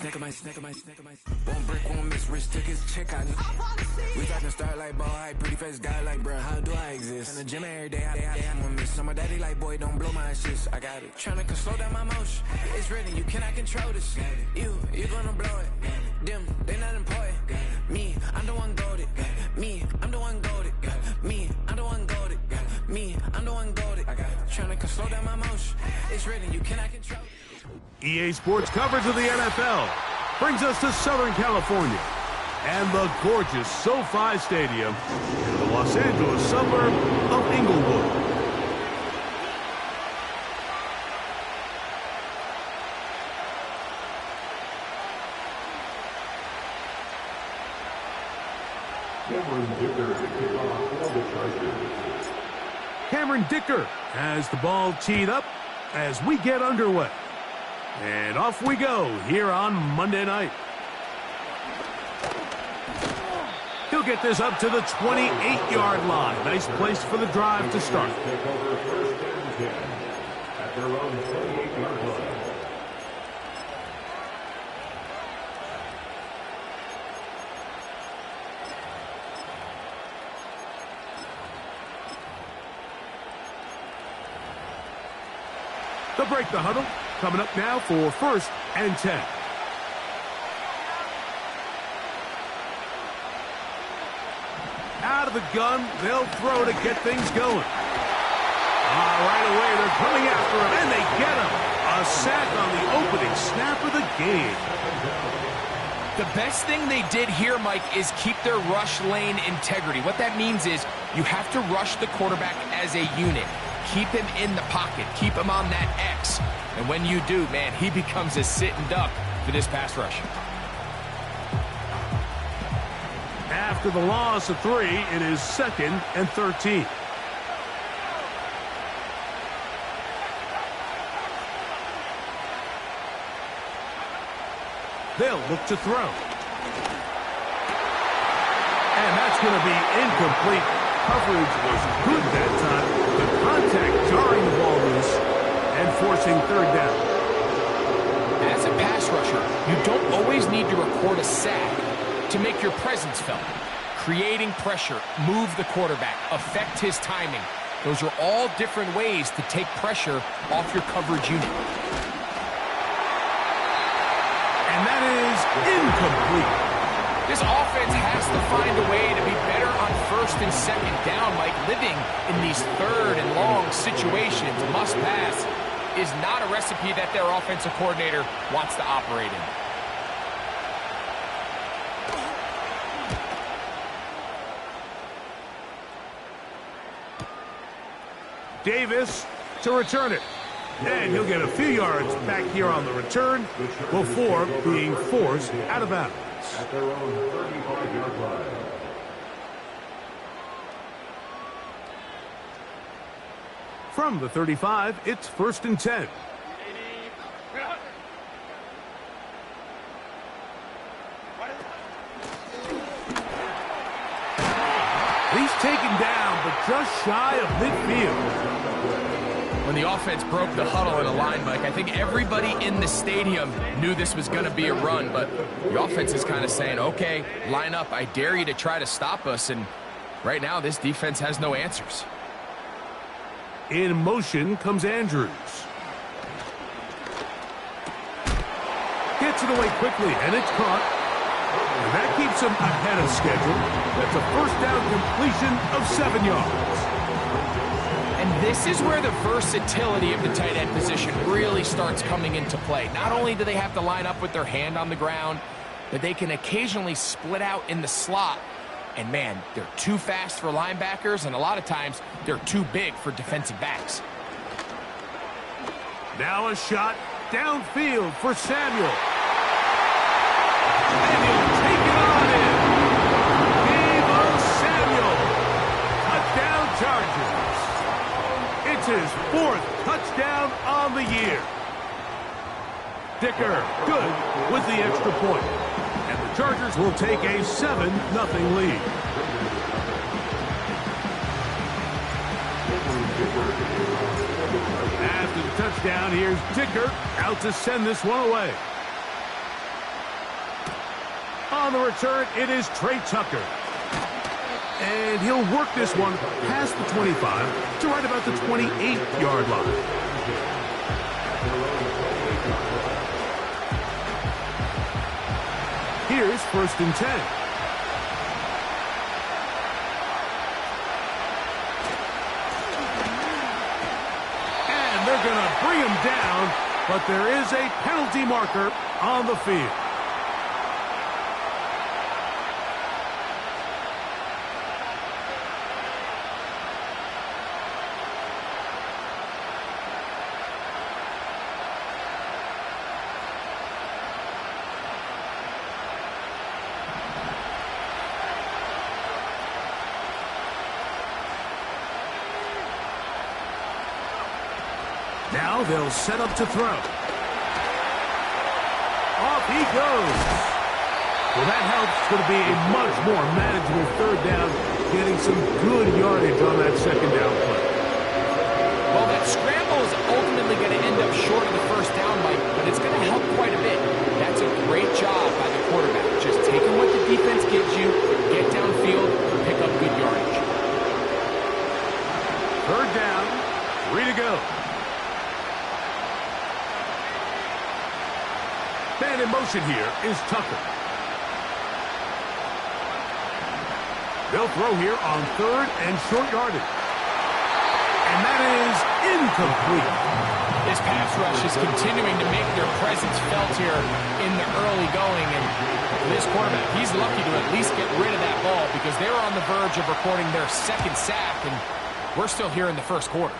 One brick, one miss, rich tickets, check out it. We talking start like ball hype, pretty face guy like bruh, how do I exist? In the gym every day, I'm gonna miss. Some of daddy like boy, don't blow my shit. I got it. Tryna slow down my motion. It's written, you cannot control this. You gonna blow it. Them, they not important. Me, I'm the one goated. Me, I'm the one goated. Me, I'm the one goated. Me, I'm the one goated. Tryna slow down my motion. It's written, you cannot control it. EA Sports coverage of the NFL brings us to Southern California and the gorgeous SoFi Stadium in the Los Angeles suburb of Inglewood. Cameron Dicker has the ball teed up as we get underway. And off we go here on Monday night. He'll get this up to the 28-yard line. Nice place for the drive to start. Take over first and 10 at their own 28-yard line. They'll break the huddle. Coming up now for first and 10. Out of the gun, they'll throw to get things going. Right away, they're coming after him, and they get him. A sack on the opening snap of the game. The best thing they did here, Mike, is keep their rush lane integrity. What that means is you have to rush the quarterback as a unit. Keep him in the pocket. Keep him on that X. And when you do, man, he becomes a sitting duck for this pass rush. After the loss of 3, it is 2nd and 13. They'll look to throw. And that's going to be incomplete. Coverage was good that time. The contact jarring the ball loose and forcing 3rd down. As a pass rusher, you don't always need to record a sack to make your presence felt. Creating pressure, move the quarterback, affect his timing. Those are all different ways to take pressure off your coverage unit. And that is incomplete. This offense has to find a way to be better on 1st and 2nd down, Mike. Living in these 3rd and long situations, must pass, is not a recipe that their offensive coordinator wants to operate in. Davis to return it. And he'll get a few yards back here on the return before being forced out of bounds. At their own 35-yard line. From the 35, it's 1st and 10. He's taken down, but just shy of midfield. When the offense broke the huddle in a line, Mike, I think everybody in the stadium knew this was going to be a run, but the offense is kind of saying, okay, line up, I dare you to try to stop us, and right now this defense has no answers. In motion comes Andrews. Gets it away quickly, and it's caught. And that keeps him ahead of schedule. That's a 1st down completion of 7 yards. And this is where the versatility of the tight end position really starts coming into play. Not only do they have to line up with their hand on the ground, but they can occasionally split out in the slot. And man, they're too fast for linebackers, and a lot of times they're too big for defensive backs. Now a shot downfield for Samuel. And he'll take it on in. Deebo Samuel. Touchdown Chargers. It's his 4th touchdown on the year. Dicker, good with the extra point. And the Chargers will take a 7-0 lead. After the touchdown, here's Dicker out to send this one away. On the return, it is Trey Tucker. And he'll work this one past the 25 to right about the 28-yard line. Here's 1st and 10. And they're going to bring him down, but there is a penalty marker on the field. Now they'll set up to throw. Off he goes. Well, that helps. It's going to be a much more manageable 3rd down, getting some good yardage on that 2nd down play. Well, that scramble is ultimately going to end up short of the 1st down, Mike, but it's going to help quite a bit. That's a great job by the quarterback. Just taking what the defense gives you, get downfield, pick up good yardage. 3rd down, 3 to go. Man in motion here is Tucker. They'll throw here on 3rd and short yardage. And that is incomplete. This pass rush is continuing to make their presence felt here in the early going. And this quarterback, he's lucky to at least get rid of that ball because they were on the verge of recording their 2nd sack, and we're still here in the 1st quarter.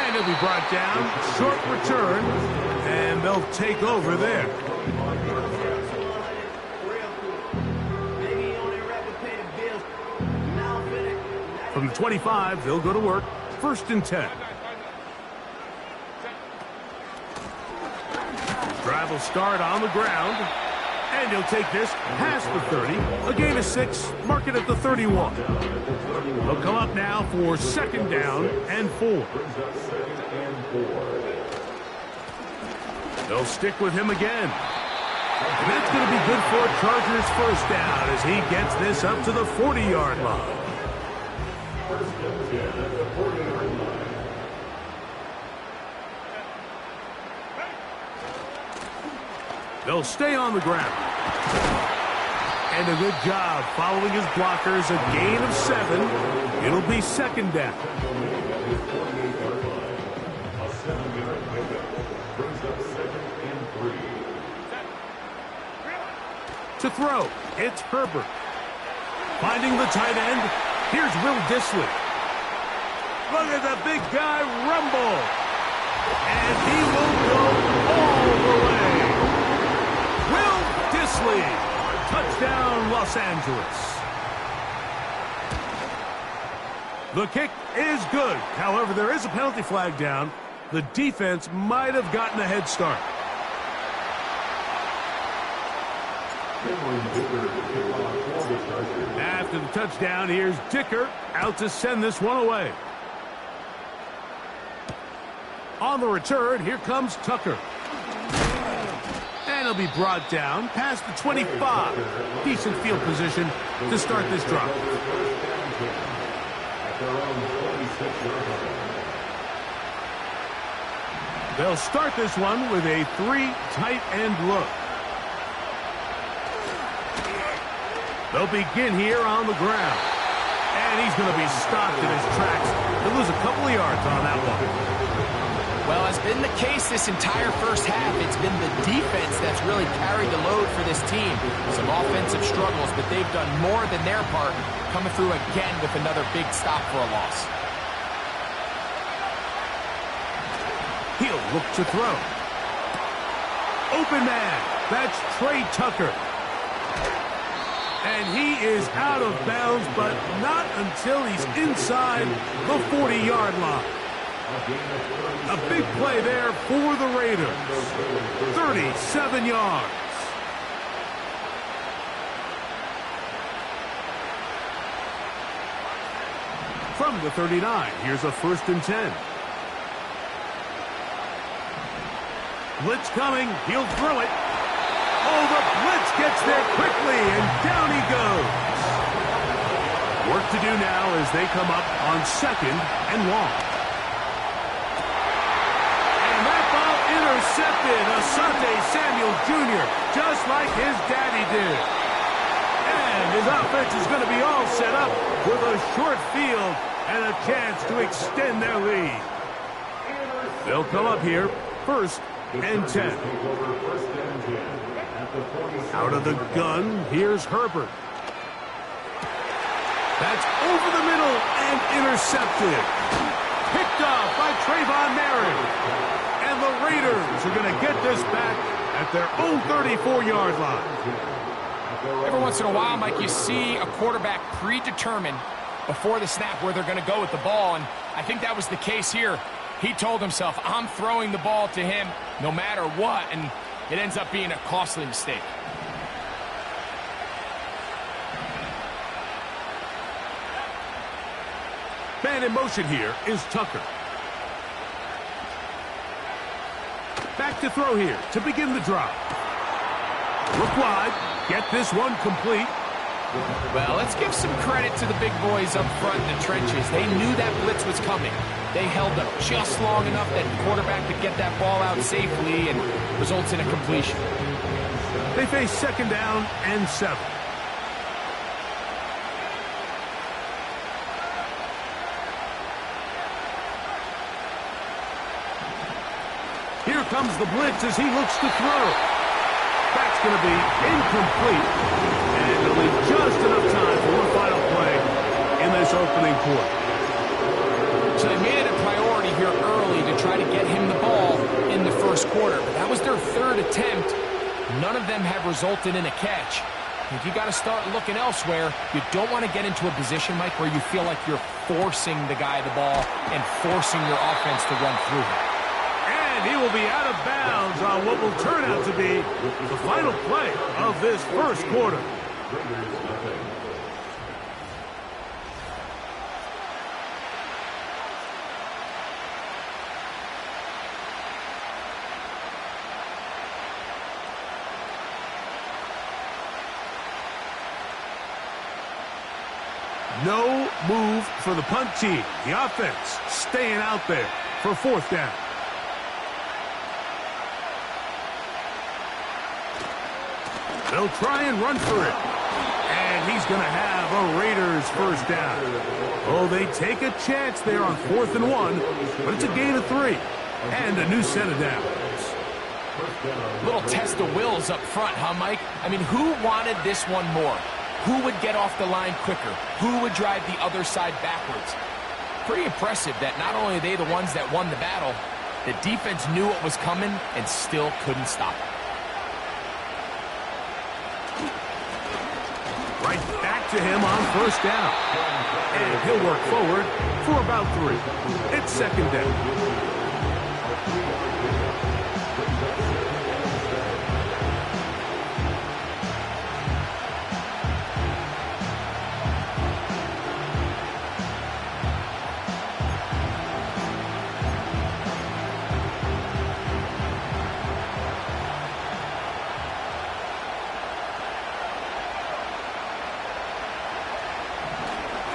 He'll be brought down, short return, and they'll take over there. From the 25, they'll go to work, 1st and 10. Drive will start on the ground, and he'll take this past the 30, a gain of 6, mark it at the 31. They'll come up now for 2nd down and 4. They'll stick with him again. And that's going to be good for Chargers 1st down as he gets this up to the 40-yard line. They'll stay on the ground. And a good job following his blockers, a gain of 7. It'll be 2nd down. To throw, it's Herbert. Finding the tight end, here's Will Dissly. Look at the big guy rumble. And he will go all the way. Will Dissly, touchdown Los Angeles. The kick is good. However, there is a penalty flag down. The defense might have gotten a head start. After the touchdown, here's Dicker out to send this one away. On the return, here comes Tucker. And he'll be brought down past the 25. Decent field position to start this drive. They'll start this one with a 3 tight end look. They'll begin here on the ground. And he's going to be stopped in his tracks. He'll lose a couple of yards on that one. Well, as been the case this entire 1st half, it's been the defense that's really carried the load for this team. Some offensive struggles, but they've done more than their part, coming through again with another big stop for a loss. He'll look to throw. Open man. That's Trey Tucker. And he is out of bounds, but not until he's inside the 40-yard line. A big play there for the Raiders. 37 yards. From the 39, here's a 1st and 10. Blitz coming. He'll throw it. Oh, the blitz gets there quickly, and down he goes. Work to do now as they come up on 2nd and long. And that ball intercepted. Asante Samuel Jr., just like his daddy did. And his offense is going to be all set up with a short field and a chance to extend their lead. They'll come up here, 1st and 10. Out of the gun, here's Herbert. That's over the middle and intercepted. Picked off by Trayvon Merritt. And the Raiders are going to get this back at their own 34-yard line. Every once in a while, Mike, you see a quarterback predetermine before the snap where they're going to go with the ball, and I think that was the case here. He told himself, I'm throwing the ball to him no matter what, and it ends up being a costly mistake. Man in motion here is Tucker. Back to throw here to begin the drive. Look wide. Get this one complete. Well, let's give some credit to the big boys up front in the trenches. They knew that blitz was coming. They held up just long enough that the quarterback could get that ball out safely and results in a completion. They face 2nd down and 7. Here comes the blitz as he looks to throw. That's going to be incomplete. And it'll leave just enough time for one final play in this opening quarter. So they made it a priority here early to try to get him the ball in the 1st quarter. But that was their 3rd attempt. None of them have resulted in a catch. If you got to start looking elsewhere, you don't want to get into a position, Mike, where you feel like you're forcing the guy the ball and forcing your offense to run through him. And he will be out of bounds on what will turn out to be the final play of this 1st quarter. No move for the punt team. The offense staying out there for 4th down. They'll try and run for it. And he's going to have a Raiders 1st down. Oh, they take a chance there on 4th and 1, but it's a gain of 3 and a new set of downs. Little test of wills up front, huh, Mike? I mean, who wanted this one more? Who would get off the line quicker? Who would drive the other side backwards? Pretty impressive that not only are they the ones that won the battle, the defense knew what was coming and still couldn't stop it. Right back to him on 1st down. And he'll work forward for about 3. It's 2nd down.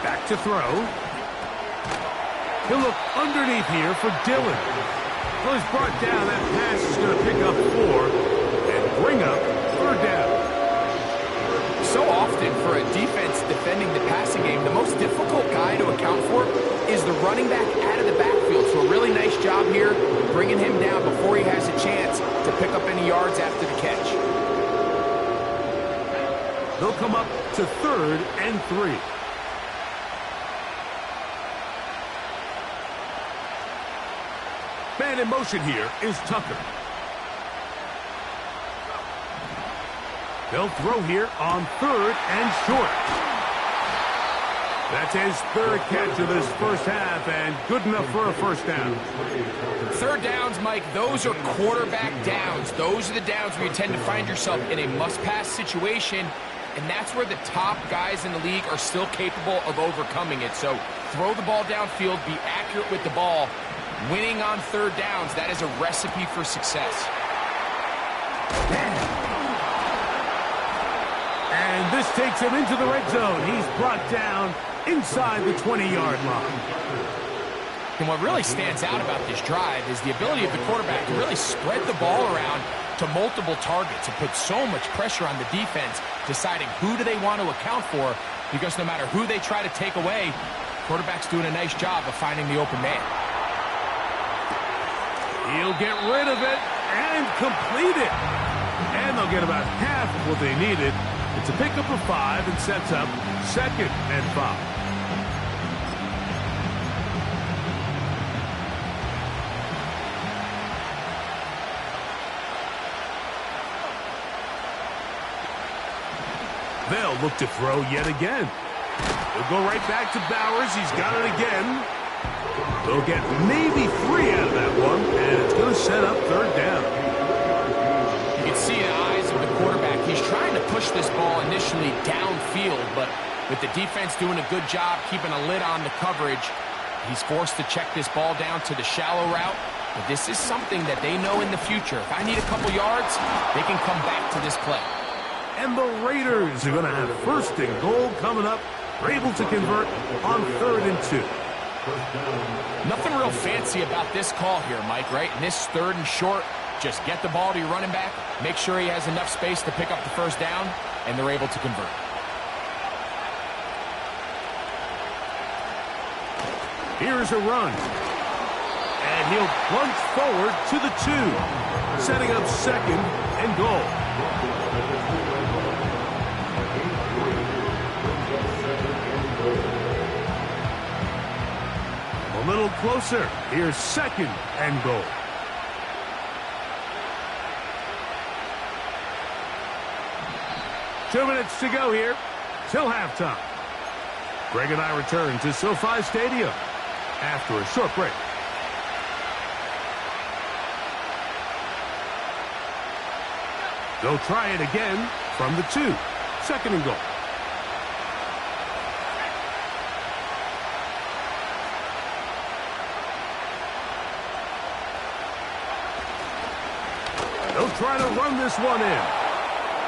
Back to throw. He'll look underneath here for Dillon. Well, he's brought down. That pass is going to pick up 4 and bring up 3rd down. So often for a defense defending the passing game, the most difficult guy to account for is the running back out of the backfield. So a really nice job here bringing him down before he has a chance to pick up any yards after the catch. They'll come up to 3rd and 3. Man in motion here is Tucker. They'll throw here on 3rd and short. That's his 3rd catch of this 1st half and good enough for a 1st down. 3rd downs, Mike, those are quarterback downs. Those are the downs where you tend to find yourself in a must-pass situation, and that's where the top guys in the league are still capable of overcoming it. So throw the ball downfield, be accurate with the ball. Winning on 3rd downs, that is a recipe for success. And this takes him into the red zone. He's brought down inside the 20-yard line. And what really stands out about this drive is the ability of the quarterback to really spread the ball around to multiple targets and put so much pressure on the defense, deciding who do they want to account for, because no matter who they try to take away, quarterback's doing a nice job of finding the open man. He'll get rid of it and complete it. And they'll get about half of what they needed. It's a pickup of 5 and sets up 2nd and 5. They'll look to throw yet again. They'll go right back to Bowers. He's got it again. They'll get maybe 3 out of that one, and it's going to set up 3rd down. You can see the eyes of the quarterback. He's trying to push this ball initially downfield, but with the defense doing a good job keeping a lid on the coverage, he's forced to check this ball down to the shallow route. But this is something that they know in the future. If I need a couple yards, they can come back to this play. And the Raiders are going to have 1st and goal coming up. They're able to convert on 3rd and 2. Nothing real fancy about this call here, Mike, right? In this 3rd and short, just get the ball to your running back, make sure he has enough space to pick up the 1st down, and they're able to convert. Here's a run. And he'll plunge forward to the 2, setting up 2nd and goal. A little closer. Here's 2nd and goal. Two minutes to go here till halftime. Greg and I return to SoFi Stadium after a short break. They'll try it again from the 2. 2nd and goal. They'll try to run this one in.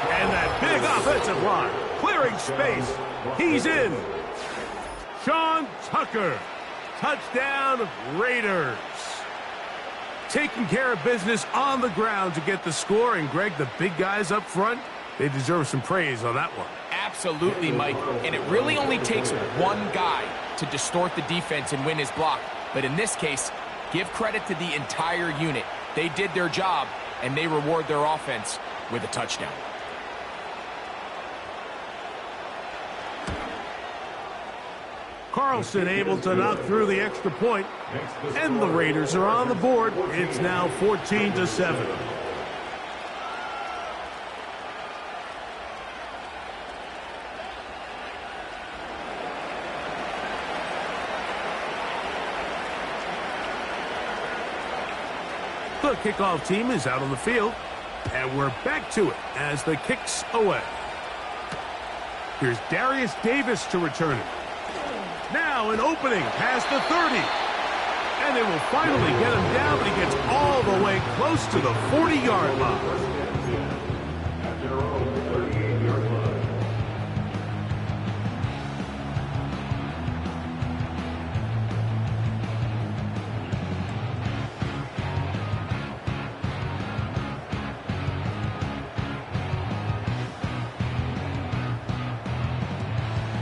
And that big offensive line clearing space. He's in. Sean Tucker. Touchdown, Raiders. Taking care of business on the ground to get the score. And, Greg, the big guys up front, they deserve some praise on that one. Absolutely, Mike. And it really only takes one guy to distort the defense and win his block. But in this case, give credit to the entire unit. They did their job, and they reward their offense with a touchdown. Carlson able to knock through the extra point, and the Raiders are on the board. It's now 14-7. The kickoff team is out on the field, and we're back to it as the kick's away. Here's Darius Davis to return it. Now an opening past the 30. And they will finally get him down, but he gets all the way close to the 40-yard line. At their own 38-yard line.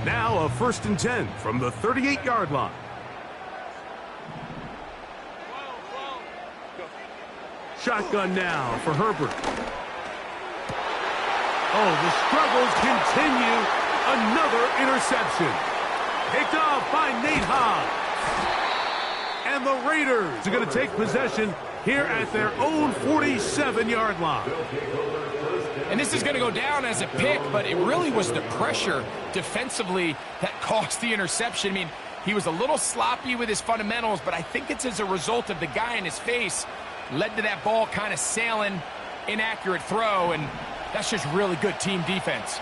Now a 1st and 10 from the 38-yard line. Shotgun now for Herbert. Oh, the struggles continue. Another interception. Picked off by Nate Hobbs. And the Raiders are going to take possession here at their own 47-yard line. And this is going to go down as a pick, but it really was the pressure defensively that caused the interception. I mean, he was a little sloppy with his fundamentals, but I think it's as a result of the guy in his face led to that ball kind of sailing, inaccurate throw, and that's just really good team defense.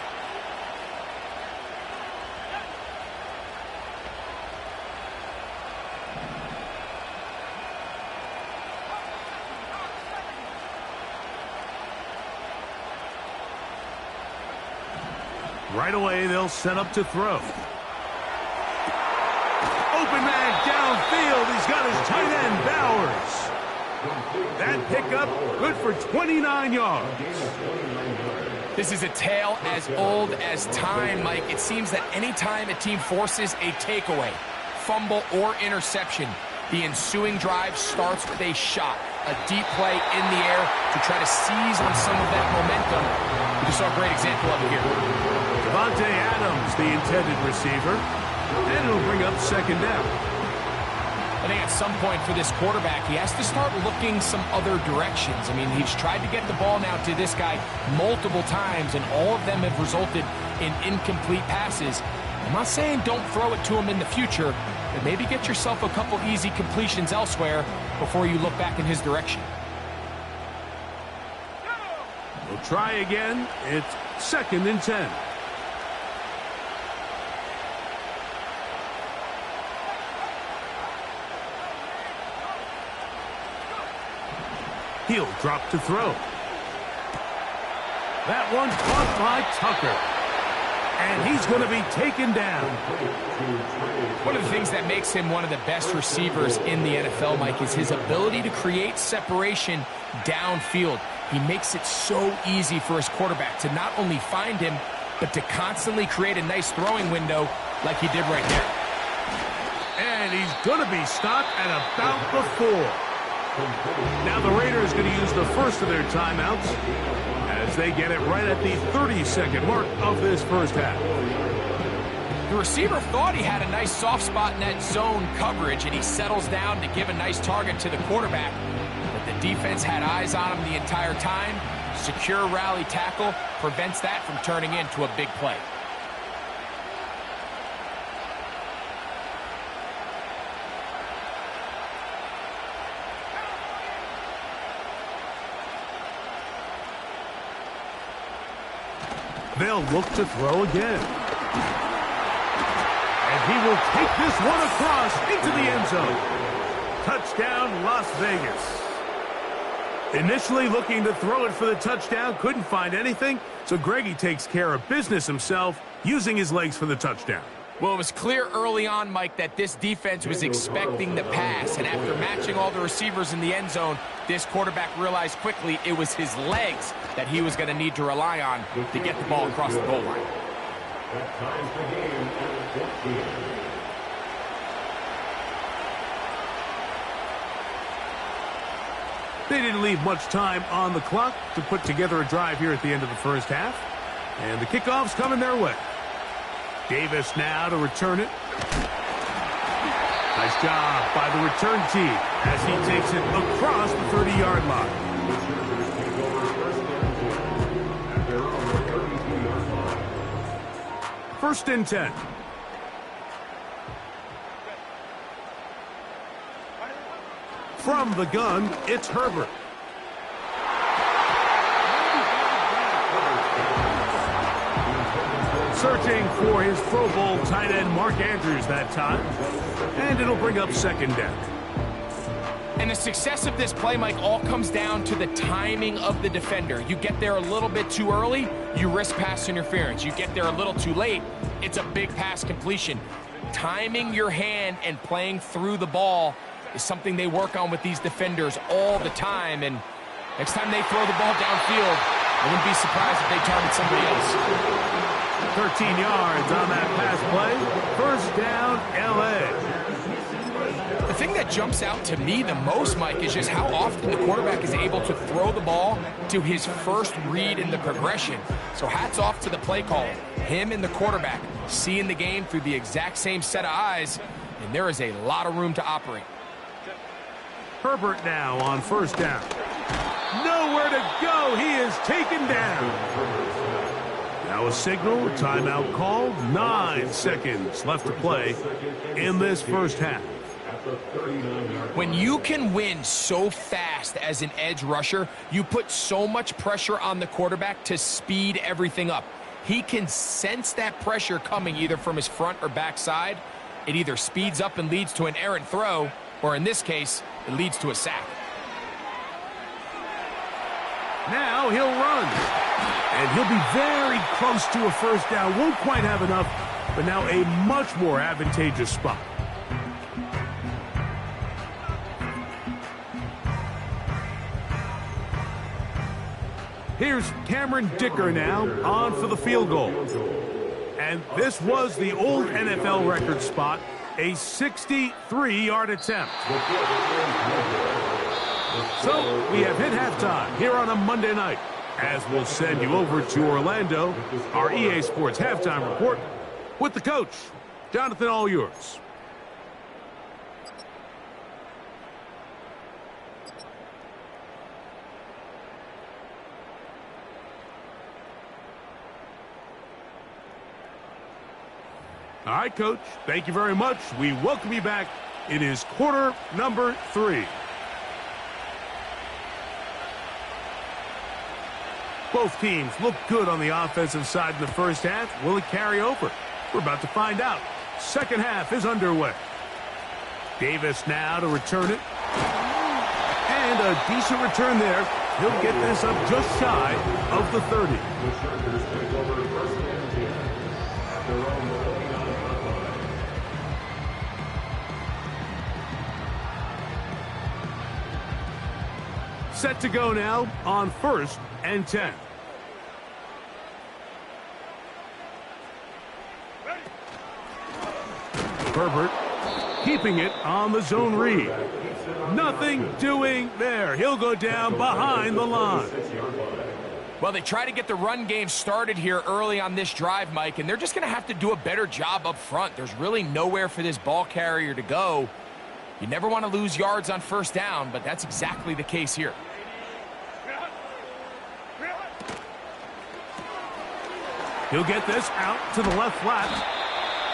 Right away, they'll set up to throw. Open man downfield. He's got his tight end, Bowers. That pickup, good for 29 yards. This is a tale as old as time, Mike. It seems that anytime a team forces a takeaway, fumble, or interception, the ensuing drive starts with a shot, a deep play in the air to try to seize on some of that momentum. We just saw a great example of it here. Davante Adams, the intended receiver, and it'll bring up second down. I think at some point for this quarterback, he has to start looking some other directions. I mean, he's tried to get the ball now to this guy multiple times, and all of them have resulted in incomplete passes. I'm not saying don't throw it to him in the future, but maybe get yourself a couple easy completions elsewhere before you look back in his direction. We'll try again. It's 2nd and 10. He'll drop to throw. That one caught by Tucker. And he's going to be taken down. One of the things that makes him one of the best receivers in the NFL, Mike, is his ability to create separation downfield. He makes it so easy for his quarterback to not only find him, but to constantly create a nice throwing window like he did right there. And he's going to be stopped at about the 4. Now the Raiders going to use the first of their timeouts as they get it right at the 32nd mark of this first half. The receiver thought he had a nice soft spot in that zone coverage, and he settles down to give a nice target to the quarterback. But the defense had eyes on him the entire time. Secure rally tackle prevents that from turning into a big play. They'll look to throw again. And he will take this one across into the end zone. Touchdown, Las Vegas. Initially looking to throw it for the touchdown, couldn't find anything, so Greggy takes care of business himself, using his legs for the touchdown. Well, it was clear early on, Mike, that this defense was expecting the pass, and after matching all the receivers in the end zone, this quarterback realized quickly it was his legs that he was going to need to rely on to get the ball across the goal line. That ties the game at 14. They didn't leave much time on the clock to put together a drive here at the end of the first half, and the kickoff's coming their way. Davis now to return it. Nice job by the return team as he takes it across the 30-yard line. First and 10. From the gun, it's Herbert. Searching for his Pro Bowl tight end Mark Andrews that time. And it'll bring up second down. And the success of this play, Mike, all comes down to the timing of the defender. You get there a little bit too early, you risk pass interference. You get there a little too late, it's a big pass completion. Timing your hand and playing through the ball is something they work on with these defenders all the time. And next time they throw the ball downfield, I wouldn't be surprised if they target somebody else. 13 yards on that pass play. First down, L.A. The thing that jumps out to me the most, Mike, is just how often the quarterback is able to throw the ball to his first read in the progression. So hats off to the play caller. Him and the quarterback seeing the game through the exact same set of eyes, and there is a lot of room to operate. Herbert now on first down. Nowhere to go. He is taken down. Now a signal, timeout called. 9 seconds left to play in this first half. When you can win so fast as an edge rusher, you put so much pressure on the quarterback to speed everything up. He can sense that pressure coming either from his front or back side. It either speeds up and leads to an errant throw, or in this case, it leads to a sack. Now he'll run. And he'll be very close to a first down. Won't quite have enough, but now a much more advantageous spot. Here's Cameron Dicker now on for the field goal. And this was the old NFL record spot, a 63-yard attempt. So we have hit halftime here on a Monday night, as we'll send you over to Orlando, our EA Sports halftime report with the coach. Jonathan, all yours. All right, Coach, thank you very much. We welcome you back. It is quarter number 3. Both teams look good on the offensive side in the first half. Will it carry over? We're about to find out. Second half is underway. Davis now to return it. And a decent return there. He'll get this up just shy of the 30. Set to go now on 1st and 10. Herbert keeping it on the zone read. Nothing doing there. He'll go down behind the line. Well, they try to get the run game started here early on this drive, Mike, and they're just going to have to do a better job up front. There's really nowhere for this ball carrier to go. You never want to lose yards on first down, but that's exactly the case here. He'll get this out to the left flat,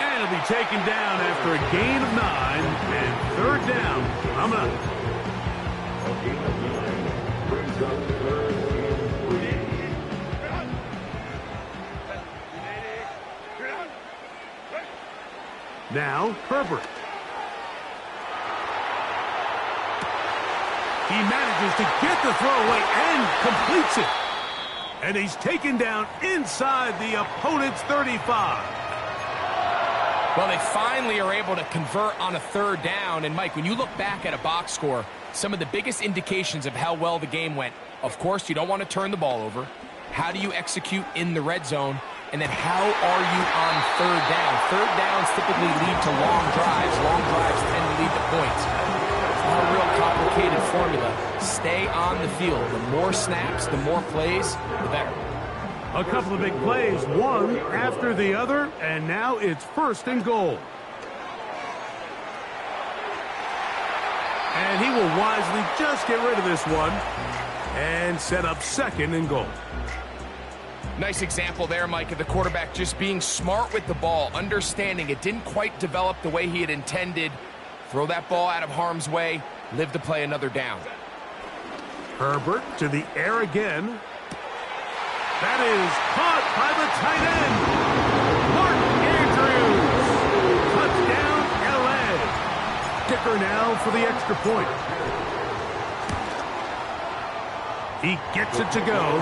and he'll be taken down after a gain of 9, and third down. Coming up. Now, Herbert. He manages to get the throw away and completes it. And he's taken down inside the opponent's 35. Well, they finally are able to convert on a third down. And, Mike, when you look back at a box score, some of the biggest indications of how well the game went, of course, you don't want to turn the ball over. How do you execute in the red zone? And then how are you on third down? Third downs typically lead to long drives. Long drives tend to lead to points. It's not a real complicated formula. Stay on the field. The more snaps, the more plays, the better. A couple of big plays, one after the other, and now it's 1st and goal. And he will wisely just get rid of this one and set up 2nd and goal. Nice example there, Mike, of the quarterback just being smart with the ball, understanding it didn't quite develop the way he had intended. Throw that ball out of harm's way, live to play another down. Herbert to the air again. That is caught by the tight end, Mark Andrews. Touchdown, L.A. Dicker now for the extra point. He gets it to go,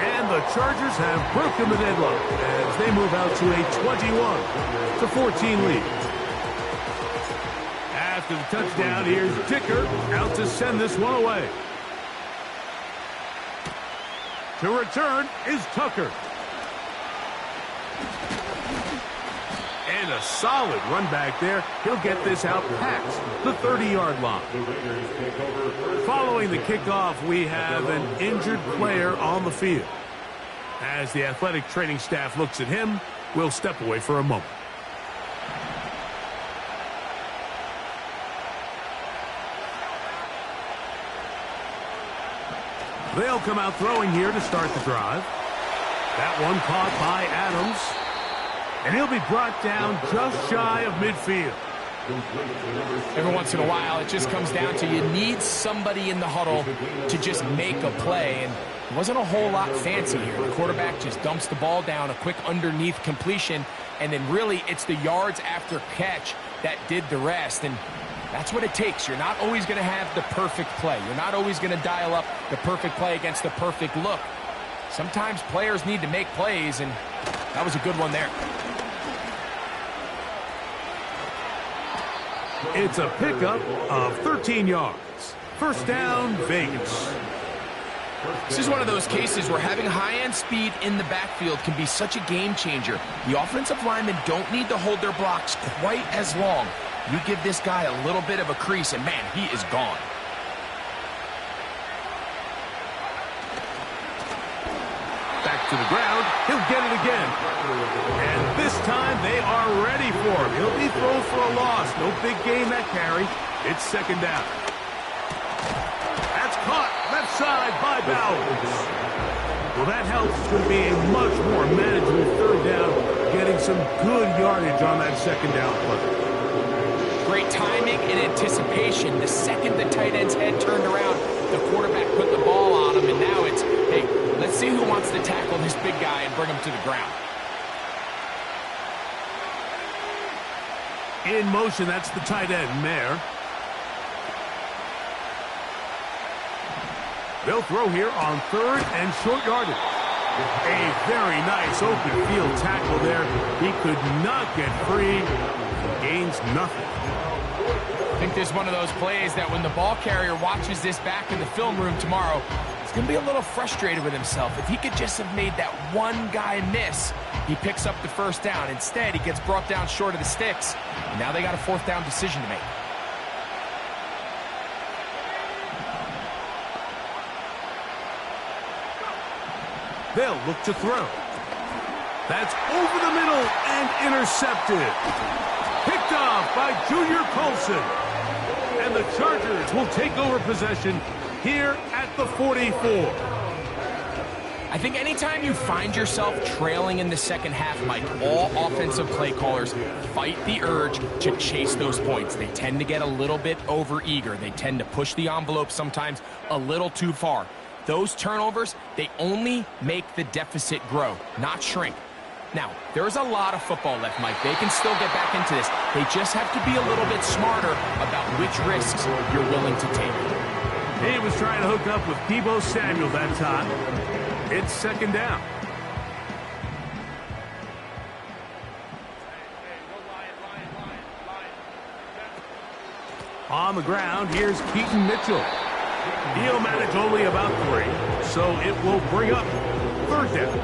and the Chargers have broken the deadlock as they move out to a 21-14 lead. After the touchdown, here's Dicker out to send this one away. To return is Tucker. And a solid run back there. He'll get this out past the 30-yard line. Following the kickoff, we have an injured player on the field. As the athletic training staff looks at him, we'll step away for a moment. They'll come out throwing here to start the drive. That one caught by Adams. And he'll be brought down just shy of midfield. Every once in a while, it just comes down to you need somebody in the huddle to just make a play. And it wasn't a whole lot fancy here. The quarterback just dumps the ball down, a quick underneath completion. And then really, it's the yards after catch that did the rest. And that's what it takes. You're not always going to have the perfect play. You're not always going to dial up the perfect play against the perfect look. Sometimes players need to make plays, and that was a good one there. It's a pickup of 13 yards. First down, Vegas. This is one of those cases where having high-end speed in the backfield can be such a game changer. The offensive linemen don't need to hold their blocks quite as long. You give this guy a little bit of a crease, and man, he is gone. Back to the ground. He'll get it again. And this time they are ready for him. He'll be thrown for a loss. No big gain that carry. It's second down. That's caught left side by Bowers. Well, that helps. It's going to be a much more manageable third down, getting some good yardage on that second down play. Great timing and anticipation. The second the tight end's head turned around, the quarterback put the ball on him, and now it's, hey, let's see who wants to tackle this big guy and bring him to the ground. In motion, that's the tight end, Mayer. They'll throw here on third and short yardage. A very nice open field tackle there. He could not get free. Gains nothing. I think this is one of those plays that when the ball carrier watches this back in the film room tomorrow, he's going to be a little frustrated with himself. If he could just have made that one guy miss, he picks up the first down. Instead, he gets brought down short of the sticks. And now they got a fourth down decision to make. They'll look to throw. That's over the middle and intercepted. Picked off by Junior Colson. And the Chargers will take over possession here at the 44. I think anytime you find yourself trailing in the second half, Mike, all offensive play callers fight the urge to chase those points. They tend to get a little bit overeager. They tend to push the envelope sometimes a little too far. Those turnovers, they only make the deficit grow, not shrink. Now, there's a lot of football left, Mike. They can still get back into this. They just have to be a little bit smarter about which risks you're willing to take. He was trying to hook up with Deebo Samuel that time. It's second down. On the ground, here's Keaton Mitchell. He'll manage only about 3, so it will bring up third down.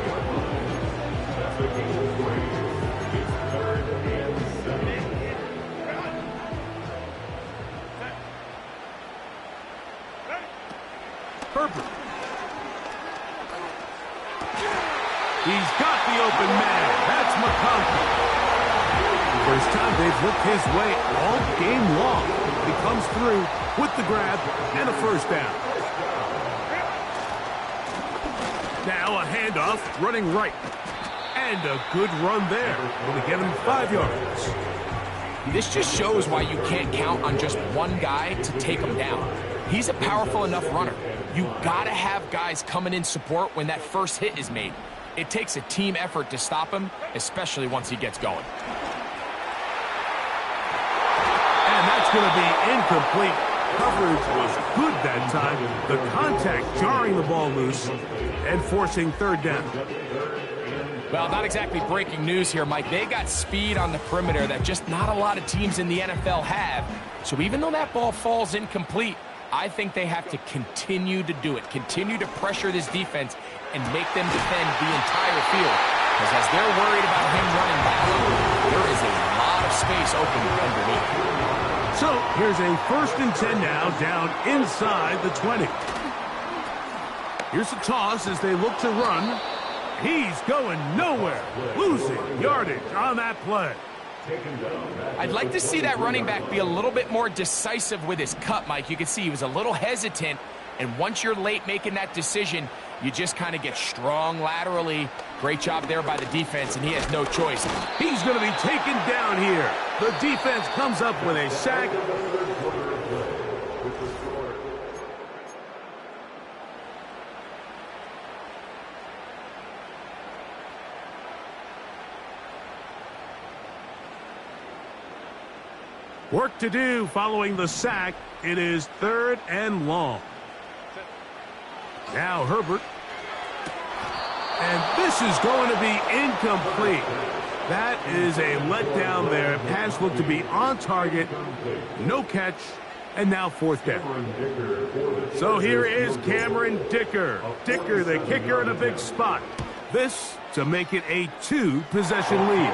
Herbert. He's got the open man. That's McConkey. First time they've looked his way all game long. He comes through with the grab and a first down. Now a handoff running right. And a good run there. Will get him 5 yards. This just shows why you can't count on just one guy to take him down. He's a powerful enough runner. You gotta have guys coming in support when that first hit is made. It takes a team effort to stop him, especially once he gets going. And that's going to be incomplete. Coverage was good that time. The contact jarring the ball loose and forcing third down. Well, not exactly breaking news here, Mike. They got speed on the perimeter that just not a lot of teams in the NFL have. So even though that ball falls incomplete, I think they have to continue to do it, continue to pressure this defense and make them defend the entire field. Because as they're worried about him running back, there is a lot of space open underneath. So here's a 1st and 10 now, down inside the 20. Here's a toss as they look to run. He's going nowhere, losing yardage on that play. I'd like to see that running back be a little bit more decisive with his cut, Mike. You can see he was a little hesitant, and once you're late making that decision, you just kind of get strong laterally. Great job there by the defense, and he has no choice. He's going to be taken down here. The defense comes up with a sack. Work to do following the sack. It is 3rd and long. Now Herbert. And this is going to be incomplete. That is a letdown there. Pass looked to be on target. No catch. And now fourth down. So here is Cameron Dicker. Dicker, the kicker, in a big spot. This to make it a 2-possession lead.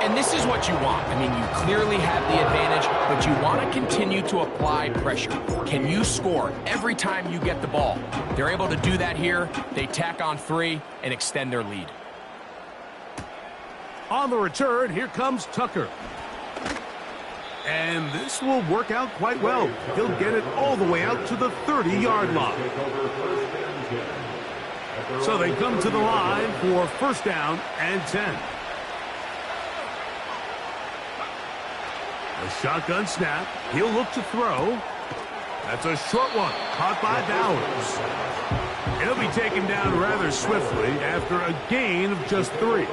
And this is what you want. I mean, you clearly have the advantage, but you want to continue to apply pressure. Can you score every time you get the ball? They're able to do that here. They tack on 3 and extend their lead. On the return, here comes Tucker. And this will work out quite well. He'll get it all the way out to the 30-yard line. So they come to the line for first down and 10. A shotgun snap. He'll look to throw. That's a short one, caught by Bowers. He'll be taken down rather swiftly after a gain of just 3.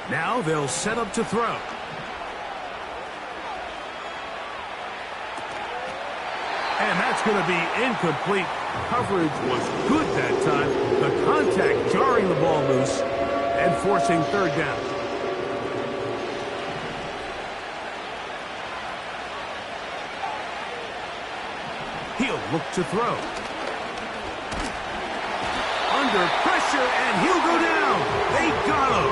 Now they'll set up to throw. And that's going to be incomplete. Coverage was good that time. The contact jarring the ball loose and forcing third down. He'll look to throw. Under pressure, and he'll go down. They got him.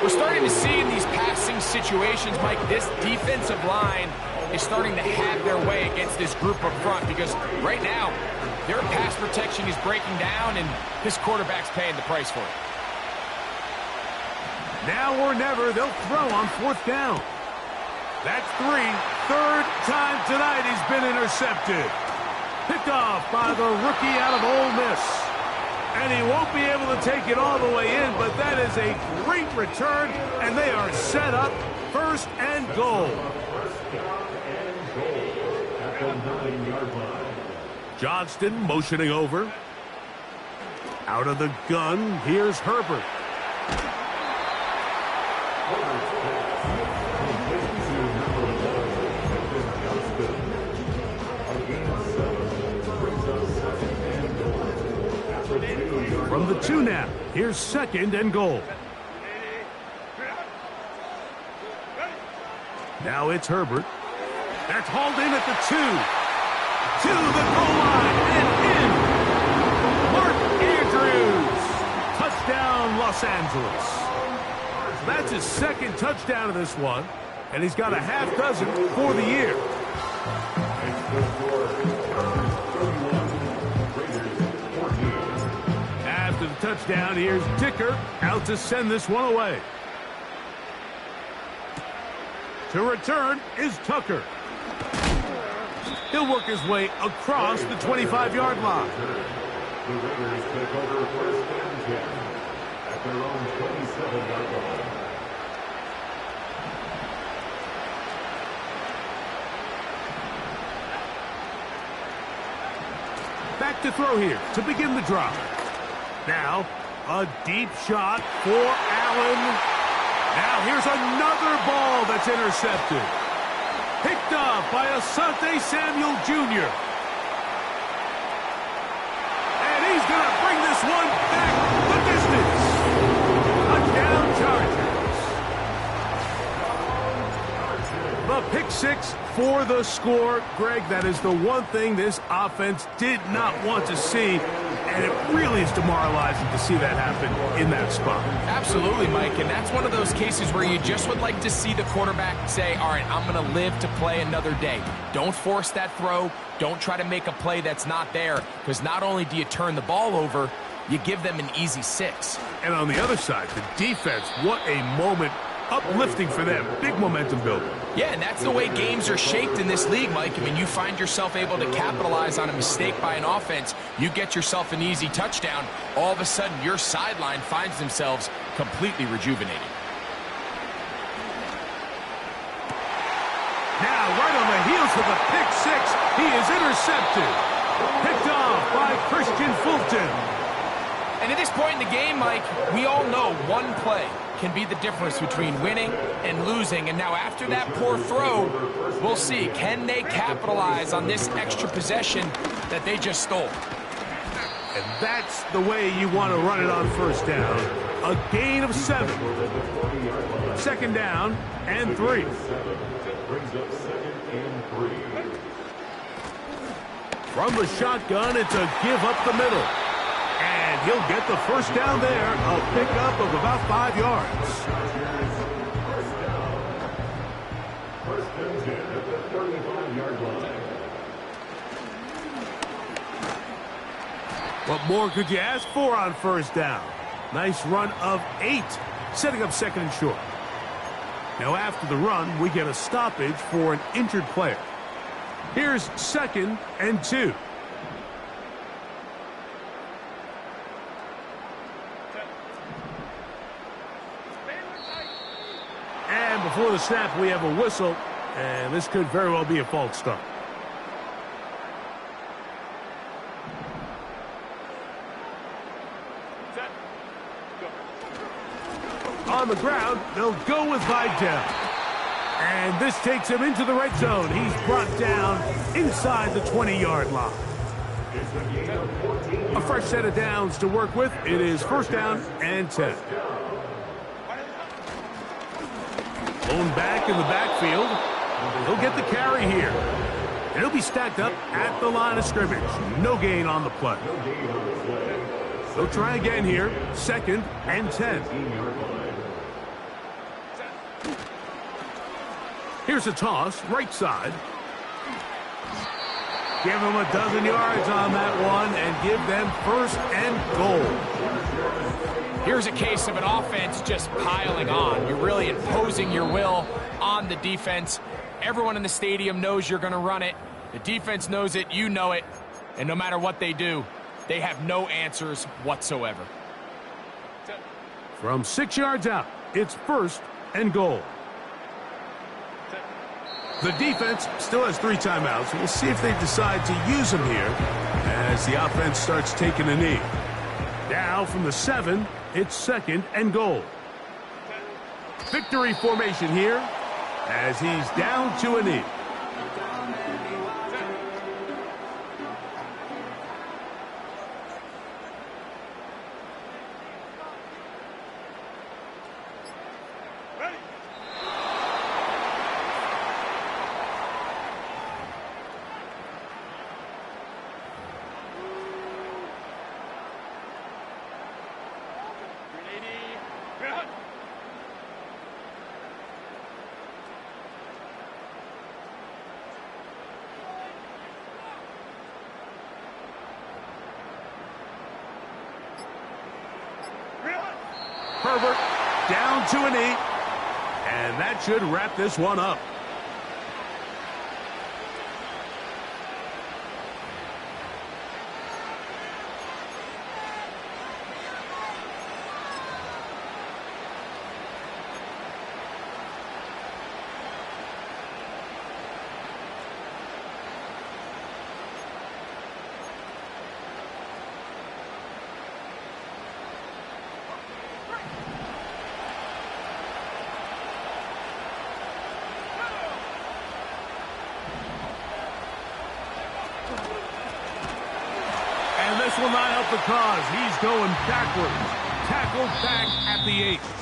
We're starting to see in these passing situations, Mike, this defensive line is starting to have their way against this group up front because right now, their pass protection is breaking down, and this quarterback's paying the price for it. Now or never, they'll throw on fourth down. That's 3. Third time tonight he's been intercepted. Picked off by the rookie out of Ole Miss. And he won't be able to take it all the way in, but that is a great return, and they are set up first and goal. Johnston motioning over. Out of the gun, here's Herbert. From the 2 now, here's second and goal. Now it's Herbert. That's hauled in at the 2. To the goal line and in. Mark Andrews. Touchdown, Los Angeles. So that's his second touchdown of this one, and he's got a half dozen for the year. After the touchdown, here's Dicker out to send this one away. To return is Tucker. He'll work his way across the 25-yard line. The Raiders take over first and 10 at their own 27-yard line. Back to throw here to begin the drive. Now, a deep shot for Allen. Now here's another ball that's intercepted. Picked up by Asante Samuel Jr. And he's going to bring this one back the distance. Touchdown Chargers. The pick six for the score. Greg, that is the one thing this offense did not want to see. And it really is demoralizing to see that happen in that spot. Absolutely, Mike, and that's one of those cases where you just would like to see the quarterback say, all right, I'm going to live to play another day. Don't force that throw. Don't try to make a play that's not there, because not only do you turn the ball over, you give them an easy 6. And on the other side, the defense, what a moment. Uplifting for them. Big momentum builder. Yeah, and that's the way games are shaped in this league, Mike. I mean, you find yourself able to capitalize on a mistake by an offense. You get yourself an easy touchdown. All of a sudden, your sideline finds themselves completely rejuvenated. Now, right on the heels of the pick six, he is intercepted. Picked off by Christian Fulton. And at this point in the game, Mike, we all know one play can be the difference between winning and losing. And now after that poor throw, we'll see, can they capitalize on this extra possession that they just stole? And that's the way you want to run it on first down. A gain of 7. Second down and 3. Brings up 2nd and 3. From the shotgun, it's a give up the middle. And he'll get the first down there, a pickup of about 5 yards. First and 10 at the 35-yard line. What more could you ask for on first down? Nice run of 8, setting up 2nd and short. Now after the run, we get a stoppage for an injured player. Here's 2nd and 2. And before the snap, we have a whistle, and this could very well be a false start. On the ground, they'll go with Vidal. And this takes him into the red zone. He's brought down inside the 20-yard line. A fresh set of downs to work with. It is first down and 10. Blown back in the backfield. He'll get the carry here. And he'll be stacked up at the line of scrimmage. No gain on the play. They'll try again here. 2nd and 10. Here's a toss, right side. Give them a dozen yards on that one and give them first and goal. Here's a case of an offense just piling on. You're really imposing your will on the defense. Everyone in the stadium knows you're going to run it. The defense knows it, you know it. And no matter what they do, they have no answers whatsoever. From 6 yards out, it's first and goal. The defense still has 3 timeouts. We'll see if they decide to use them here as the offense starts taking a knee. Now from the 7, it's 2nd and goal. Victory formation here as he's down to a knee. Herbert down to a knee, and that should wrap this one up. This will not help the cause. He's going backwards. Tackled back at the 8.